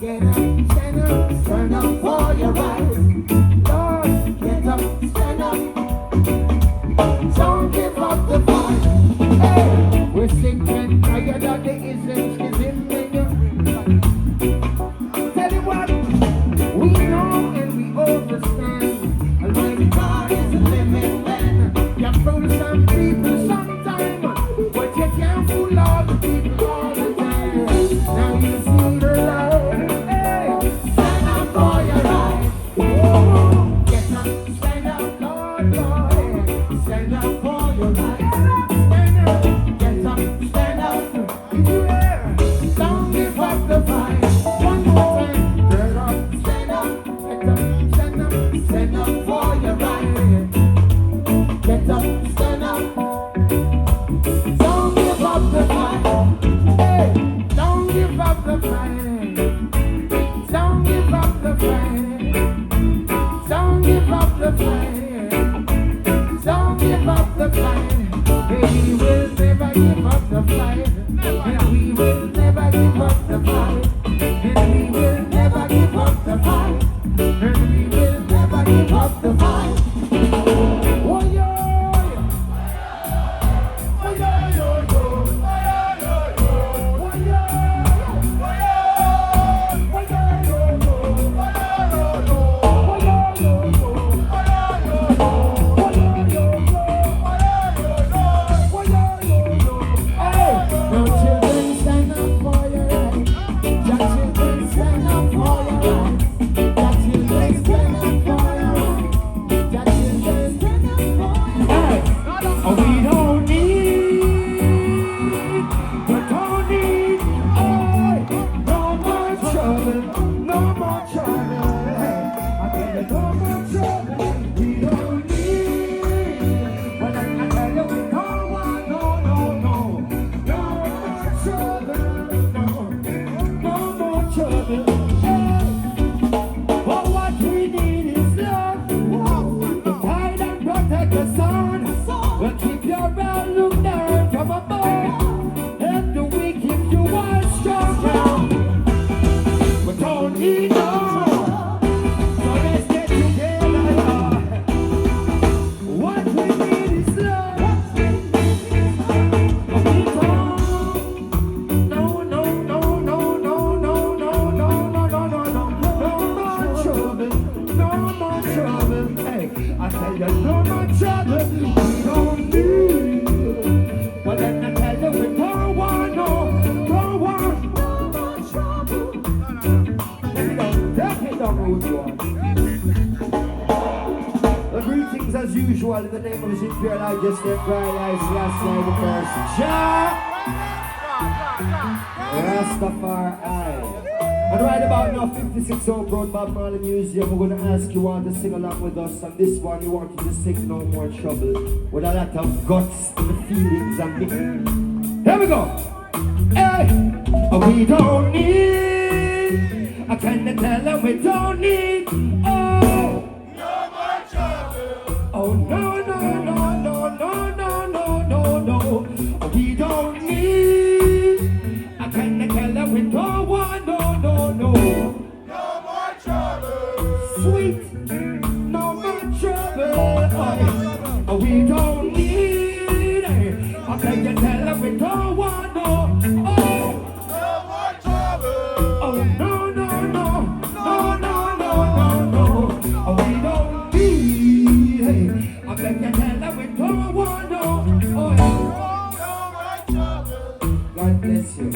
Get up, stand up for your rights. Lord, get up, stand up. Don't give up the fight. Hey, we're sick and tired of the isms, tell you what, we know and we understand. Almighty God is a living man. You fool some people sometime, but you can't fool all the people all the time. Now you see the light. Hey, stand up for your rights. Get up, stand up, Lord, Lord. Stand up for your rights. Stand up, get up, stand up. If you hear, don't give up the fight. One more time, get up, stand up, get up, stand up for your rights. Get up, stand up. Don't give up the fight. Hey, don't give up the fight. Don't give up the fight. Don't give up the fight. Don't give up the fight. Hey, we will never give up the fight. And we will never give up the fight. And we will never give up the fight. And we will never give up the fight. Oh, yeah. In the name of His Imperial Majesty, Christ, last night the first Rastafari. And right about now, 56 Oak Road, Marley Museum, we're going to ask you all to sing along with us. And this one, we want you to sing No More Trouble with a lot of guts and the feelings and me. Here we go. Hey, we don't need, I can't tell them we don't need, oh no, no, no, no, no, no, no, no, no. We don't need, I can't tell them we don't want, no, no, no. No more trouble. Sweet, no more trouble. Oh, we don't need, I can't tell them we don't want, no. Oh, no more trouble. Oh, no, no, no, no, no, no, no, no. Oh, we don't need, I beg you tell them we don't want no. Oh, yeah. God bless you.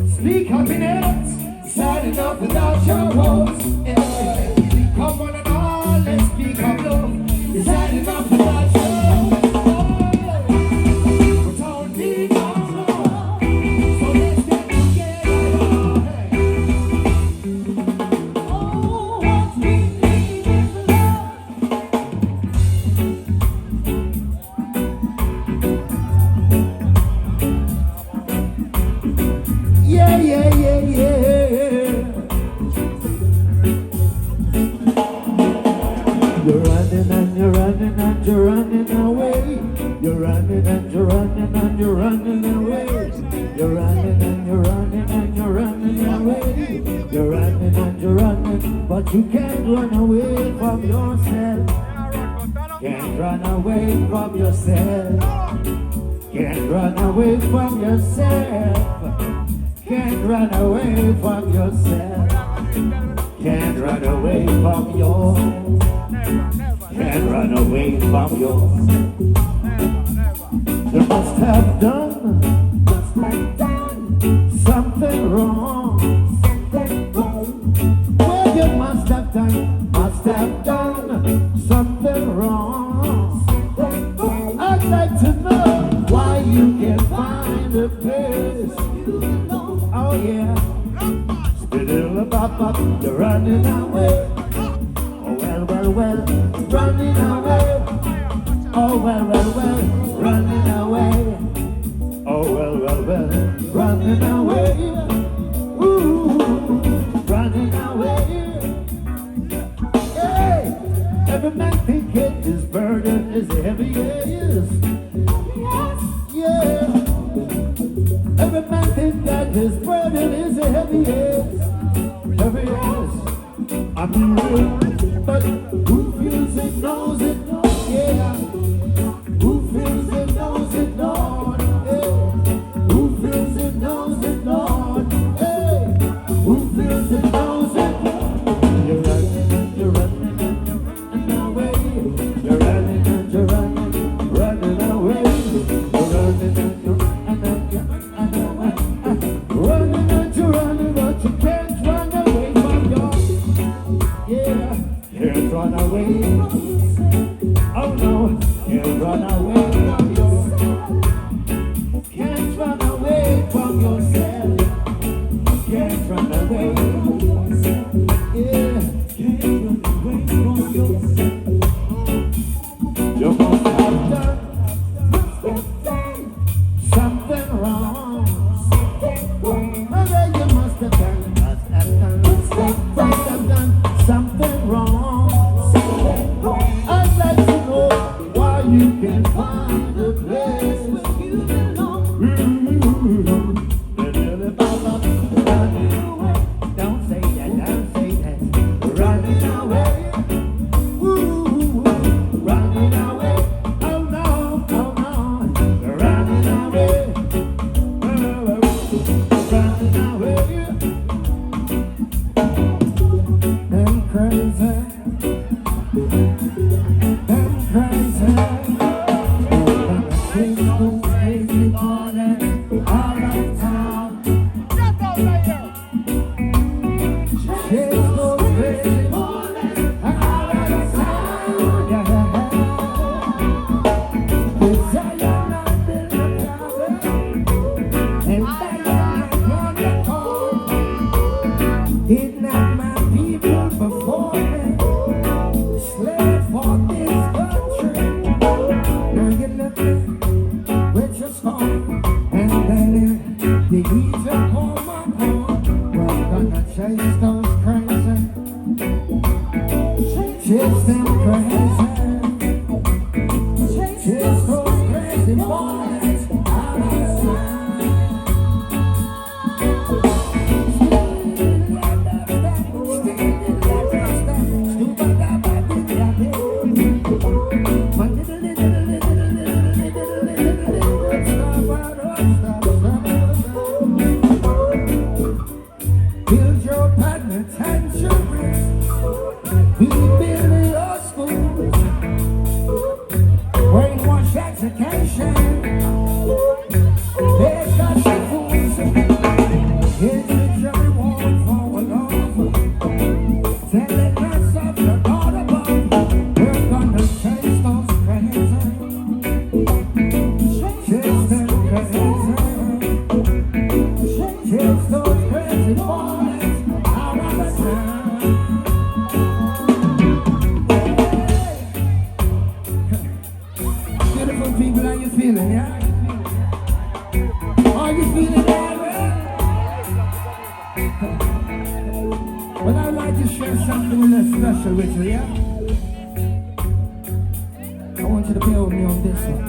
Speak happiness, sad enough without your woes. away. You're running and you're running and you're running away. You're running and you're running, but you can't run away from yourself. Can't run away from yourself. Can't run away from yourself. Can't run away from yourself. Can't run away from your. Can't run away from yours. You must have done something wrong. Well, you must have done something wrong. I'd like to know why you can't find a place. Oh yeah, spit-a-la-bop-bop, you're running away. Oh well, running away. Oh well, running away. Oh well, running away. Ooh, running away. Hey, every man thinking his burden is heavy, yes. Yeah, every man thinks that his burden is heavy, yes. Heavy, yes. I mean, but who feels it, knows it, yeah. Who feels it, knows it, Lord, yeah. Who feels it, knows it, Lord, hey. Who feels it, knows it. You're running and you're running and you're running away. You're running and you're running away. You're running and you're running and you're running, but you can't run away from your, yeah. Can't run away. Oh no, can't run away from your. Can't run away from yourself. Can't run away. Yeah, can't run away from yourself. You must have done something wrong. Okay, you must have done something wrong. I'd like to know why you can't find a place where you belong. Running away. Don't say that, don't say that. Running away. Ooh, running away. Oh no, running away. Running away. I'm crazy. I'm crazy. Chase those crazy mornings all the time. Chase those crazy mornings all the time. Yeah. Cause I am not built to travel, and I am not on the call. Did not my people before me slave for this country? Now you look with your scorn, and then you eat your home on home. We're gonna chase those crazy, chase them crazy, chase those crazy boys out of build your penitentiaries, we build your schools, brainwash education, make us fools. Here's the jury warrant for a love, telling us of the God above. We're gonna chase those crazy, chase them crazy, chase those crazy boys out of the town. Beautiful people, how you feeling, yeah? Are you feeling that way? Well, I'd like to share something a little special with you, yeah? I want you to bear with me on this one.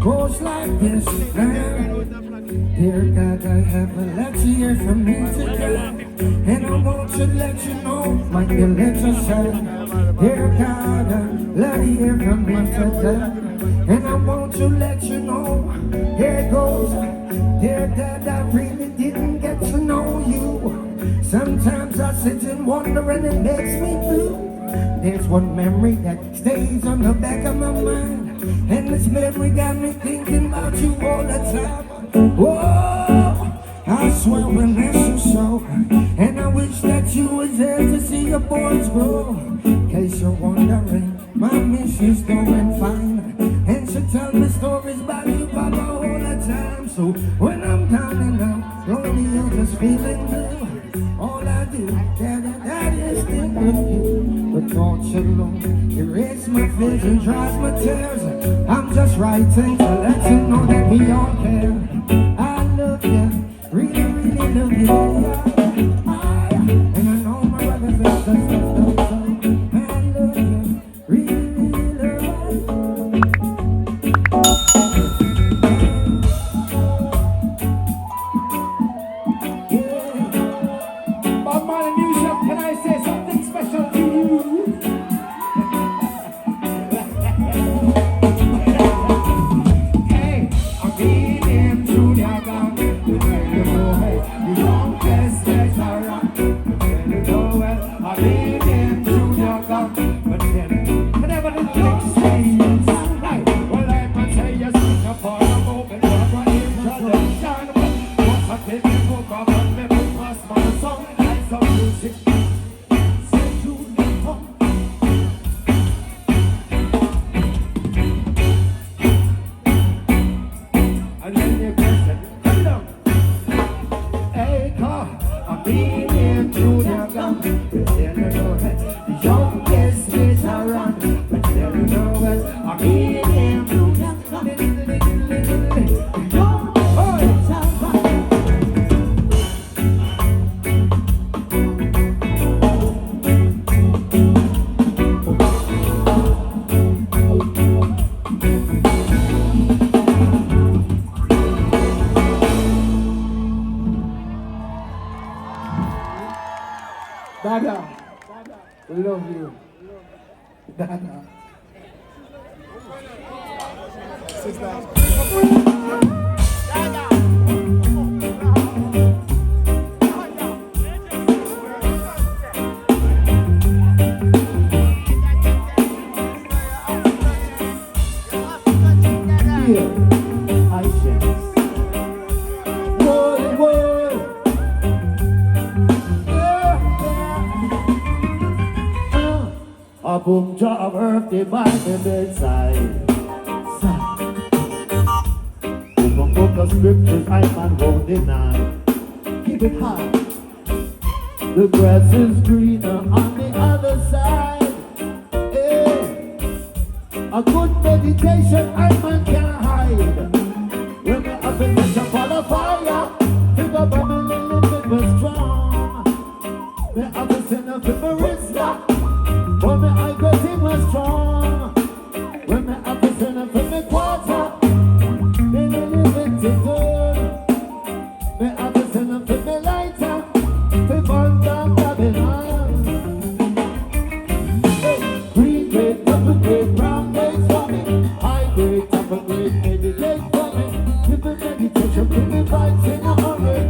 goes like this. Dear God, I have a lot here for me today, and I want to let you know my little son. Dear God, a lot here for me today, and I want to let you know. Here it goes. Dear God, I really didn't get to know you. Sometimes I sit and wonder and it makes me blue. There's one memory that stays on the back of my mind, and this memory got me thinking about you all the time. Whoa, I swear we miss you so, and I wish that you was there to see your boys grow. In case you're wondering, my missus doing fine, and she tell me stories about you, Papa, all the time. So when I'm down and out, lonely and just feeling blue, all I do, that is think of you. But don't you know, erase my fears and dries my tears. I'm just writing to let you know that we all care. I love you, really, really love you. And I know my brothers and sisters love you. I love you, really, really love you. Yeah. Bob Marley Music, can I say something special to you? Hey, I'm beating through the gun. You know, hey, you don't guess there's a rock. You know, well, I'm beating through the gun. But then, whenever the things change, right, well, I must say, you speak upon a moment, but what is tradition? What's a big book of a memory, pass my song, like some music. Dada, we love you. Dada. A boom jar of earth by the bedside. From book of scriptures I man won't deny. Keep it high. The grass is greener on the other side. A good meditation I man can't hide. When me up and catch up on a fire, think about me living was strong. Me up and send up in my wrist. When me I got him was strong. When me up and send up in my quarter, me living to good. Me up and send up in my lighter, to burn down Babylon. Green grade, purple grade, brown grade for me. High grade, upper grade, meditate for me. Give me meditation, give me vibes in a hurry.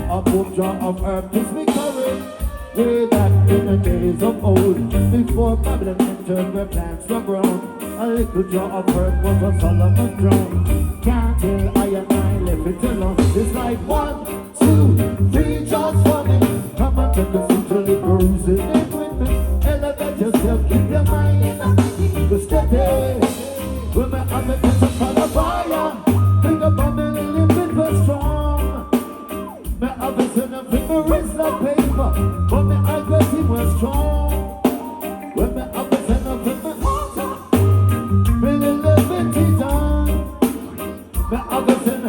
A boom jar of earth gives me courage. Way back in the days of old, before Babylon entered where plants were grown, a little jar of earth was a Solomon's throne. Can't tell I and I left it alone. It's like 1, 2, 3 jars for me. Come on to the future, the bruising it with me. Elevate yourself, keep your mind in the steady. When my other gets up on the fire, think about me, living was strong. My other son of him wrist like paper. But me I got him was strong. When me up and send up in my water, really living it down. Me up and send,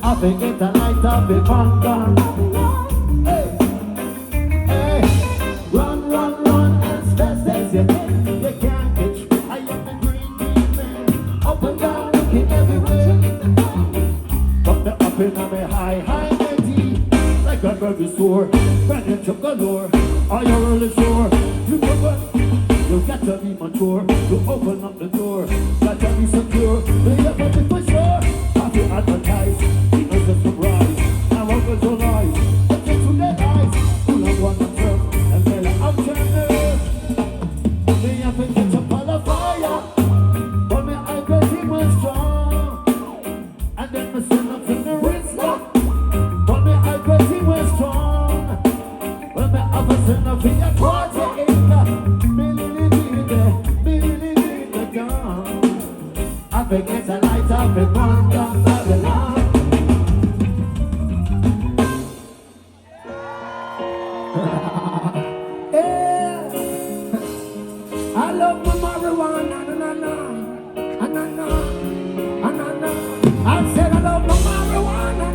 I think it's a light up in Bangor. Hey, hey, run, run, run as fast as you can. You can't catch me, I am the green man. Up and down, looking everywhere. up in a me high tea. Like a burger store, running to galore. Are you really sure? You got to be mature. You open up the door. Got to be secure. We have to be for sure. Have to advertise. It was a surprise. Now what was your life? Look into their eyes. Pull up one and turn. And tell her I'm turning. Me have to get up on the fire. But me I bet he was strong. And then me send up in the wrist. But me I bet he was strong. When me have a send up in your quarter acre. I forget a light up in one down Babylon. Yeah. I love my marijuana, I said I love my marijuana,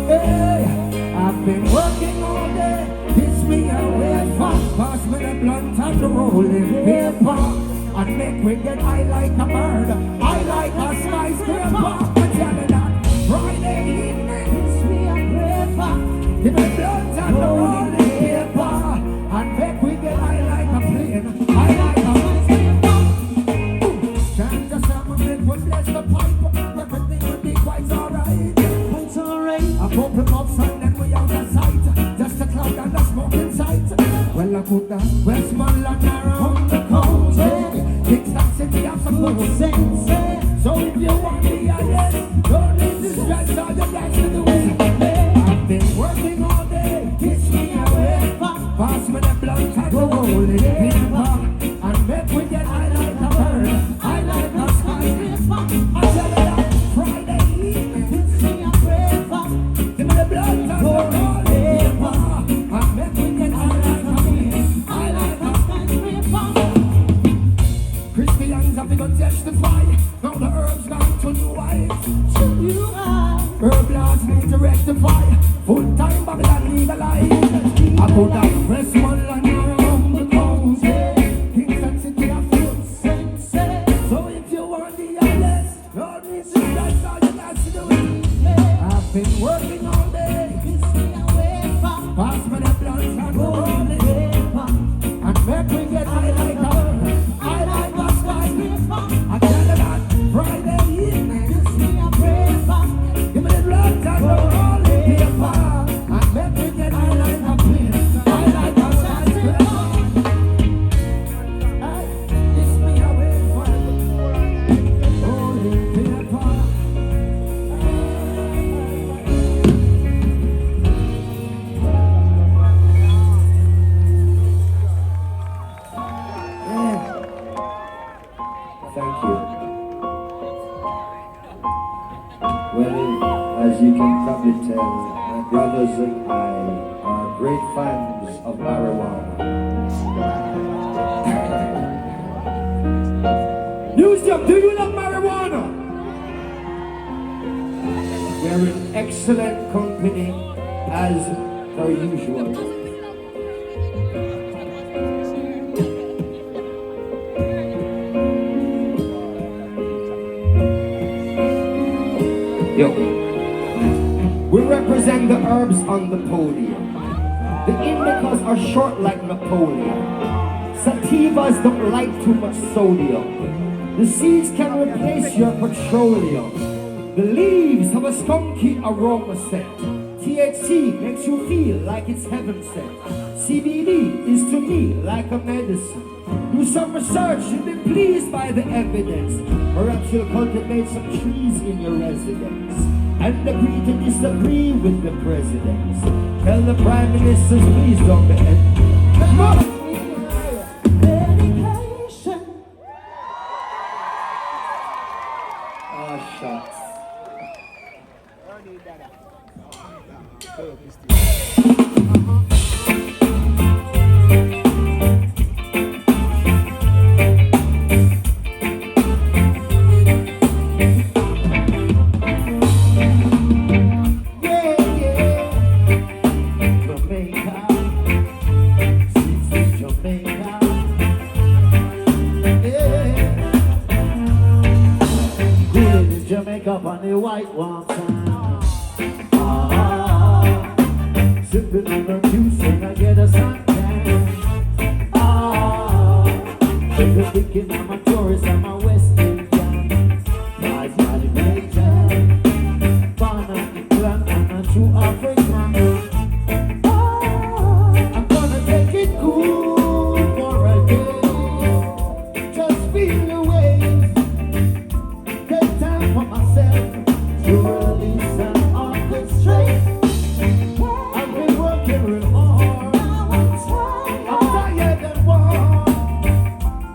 yeah. I've been working all day, this me away from. Pass me the blunt and the rolling paper. And make we get high like a bird. I like a skyscraper. But tell me that Friday evening it's me a paper. Give me blunt and the rolling paper. And make we get high like a plane. I like a skyscraper. Chant the sermon, make we bless the pipe. Everything will be quite alright. Quite alright. I pump him up, son, then we out of sight. Just a cloud and a smoke in sight. Well, I put that Westmoreland around the county. City of some sense. So if you want me, yes, don't need to stress all the gas to the wind. I've been working all day, kiss me away. Pass me the blunt and roll it paper. And make we get high like a bird. I like a skyscraper. I tell you that Friday evening, kiss me a paper. Give me the blunt and roll it paper. And make we get high like a bird. I like a skyscraper. Christians have begun to testify. Now the herbs gone to new eyes. Herb laws need to rectify. Full-time Babylon legalized. I put that Westmoreland around the county. Kingston City of food sense. So if you want the honest, no need to stress all you got to do it. I've been working all day. Pass me the blunts and roll the paper. And make me get high like a bird. I like a skyscraper. I tell you that Friday evening, kiss me a paper. Give me the blunt and roll the paper. And make me get high like a plane. I like a skyscraper. Hey, kiss me away from holy paper. Thank you. Well, as you can probably tell, my brothers and I are great fans of marijuana. News Jump, do you love marijuana? We're in excellent company as per usual. Yo, we represent the herbs on the podium. The indicas are short like Napoleon. Sativas don't like too much sodium. The seeds can replace your petroleum. The leaves have a skunky aroma scent. THC makes you feel like it's heaven sent. CBD is to me like a medicine. Do some research, you'll be pleased by the evidence. Perhaps you'll cultivate some trees in your residence and agree to disagree with the presidents. Tell the prime ministers, please don't be medication. Ah, shucks. Jamaican. Jamaica on the white warm sand. Sipping on the juice and I get a suntan. If you're thinking I'm a tourist, I'm a West Indian. Rise by the Jamaican. Born in England and a true African. I'm gonna take it cool for a day. Just feel the waves. Take time for myself to release and orchestrate. I've been working real hard. I'm tired and worn.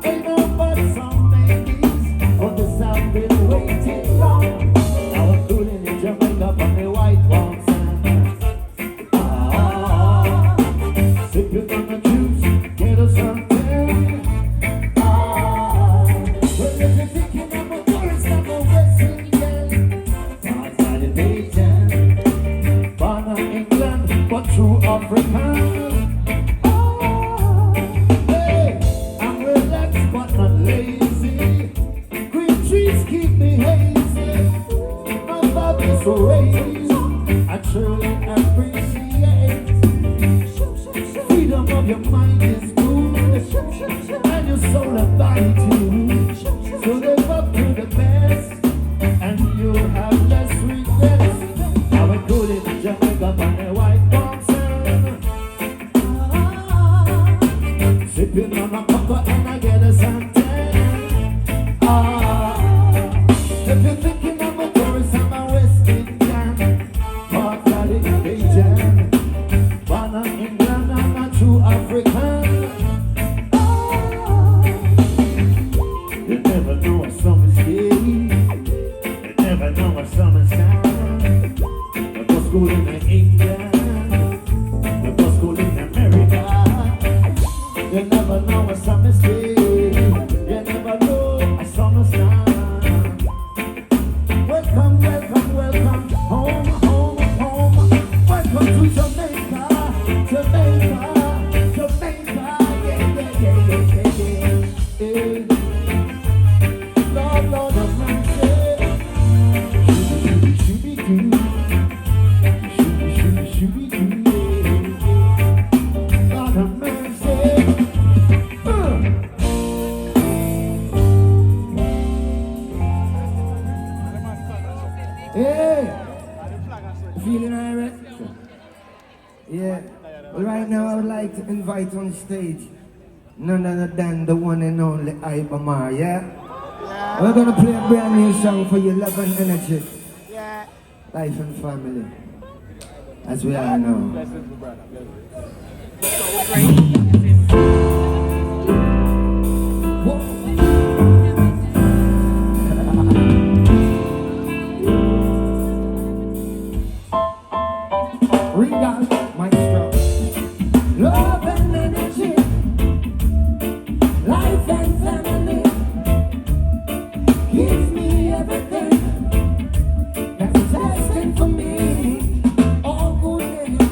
Ain't no but some ladies on this I've been waiting long. Now I'm cooling in Jamaica on the white warm sand. Sipping on the juice, get us something. Well, if you're thinking I'm a tourist, I'm a West Indian. Outside the Jamaican, born in England, but true African. Hey, I'm relaxed but not lazy. Green trees keep me hazy. My body's so raised. I truly appreciate. Freedom of your mind is good, and your soul and body too. So live up to the best, and you'll have less regrets. I was good in Jamaica on the white warm sand. Sipping on a cocoa and I get a suntan. If you're thinking I'm a tourist, I'm a West Indian. Part of the Jamaican. Born in England, I'm a true African. You never know what summer's day. You never know what summer's time. The bus school in England, the bus school in America. You never know what summer's day. You never know what summer's time. Welcome, welcome, welcome, home, home, home. Welcome to Jamaica, Jamaica, Jamaica. Yeah, yeah, yeah, yeah, yeah, yeah. Lord, Lord have mercy. Shooby-doo, shooby-doo, Lord have mercy. Hey, feeling alright? Yeah. Well, right now I would like to invite on stage none other than the one and only Ibamar, yeah? We're gonna play a brand new song for you, love and energy. Yeah. Life and family. As we all know. Ring out, maestro. Love and energy, life and family, gives me everything that is asking for me. All goodness,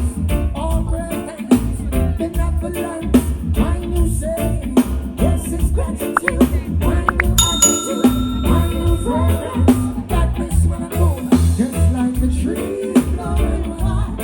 all greatness, benevolence, my new saying. Yes, it's gratitude, my new attitude, my new fragrance. That makes me go just like the tree blowing wild.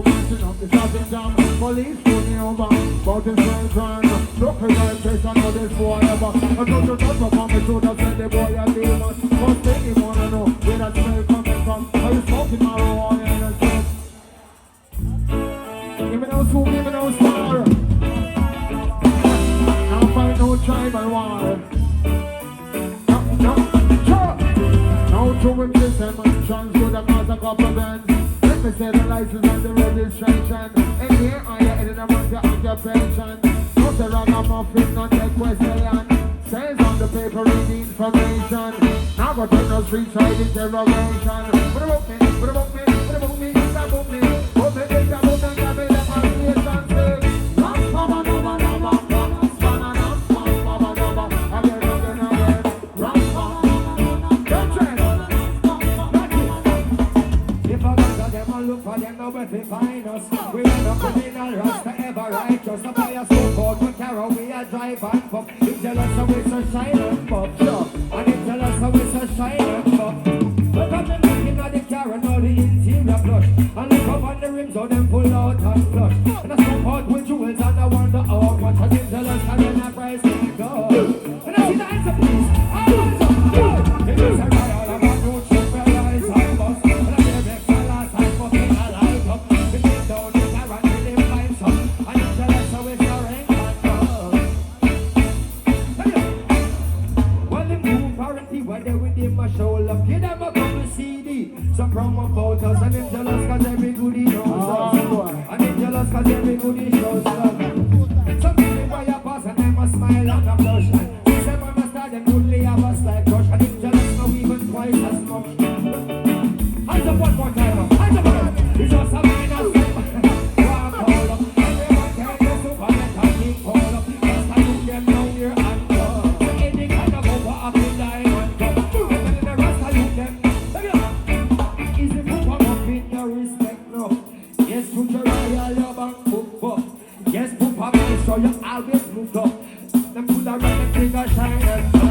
messing up the traffic jam. Police pull me over, but it's well crime. Look at my face, I know this boy ever. I don't know that's what me to the say the boy I do much. First thing you wanna know where that smell coming from. Are you smoking marijuana in the street? Give me no soup, give me no star. Now find no tribal war. No, sure. Now to him this emotions to the cause a couple bands. Let me say the license and the registration. And here I am in the month of occupation. Not the ragamuffin, not the question. Says on the paper read information. Now go to the street side interrogation. What about me? What about me? What about me? What about me? What about me? What about me? What about me? Look for them now where they find us. We are not criminal rasta ever righteous. The fire so cold we carry we a drive and pop. If jealous so we so shine and pop. Sure. And if jealous so we so shine and pop. But I'm looking at the car and all the interior flush. And look up on the rims how them pull out and flush. And I smoke out with jewels and I wonder how much I get jealous and then I price can go. And I see the answer please. I want to go. It is a riot about no truth where I is high bus. Give them a couple CD, some promo photos, and them jealous cause every goodie knows us. And them jealous cause every goodie shows love. Some people buy a pass and them a smile and a blush. And since them on the start, them goodly have a slight crush. And them jealous now even twice as much. Hands up one more time, hands up again. It's just a minus time. Walk all up, everyone can get Superman and keep all up. Just I look them down here and go. So any kind of over up in diamond cup. Yes, put your eye your bank book for. Yes, put up, so you always move up. Them put a red finger shine.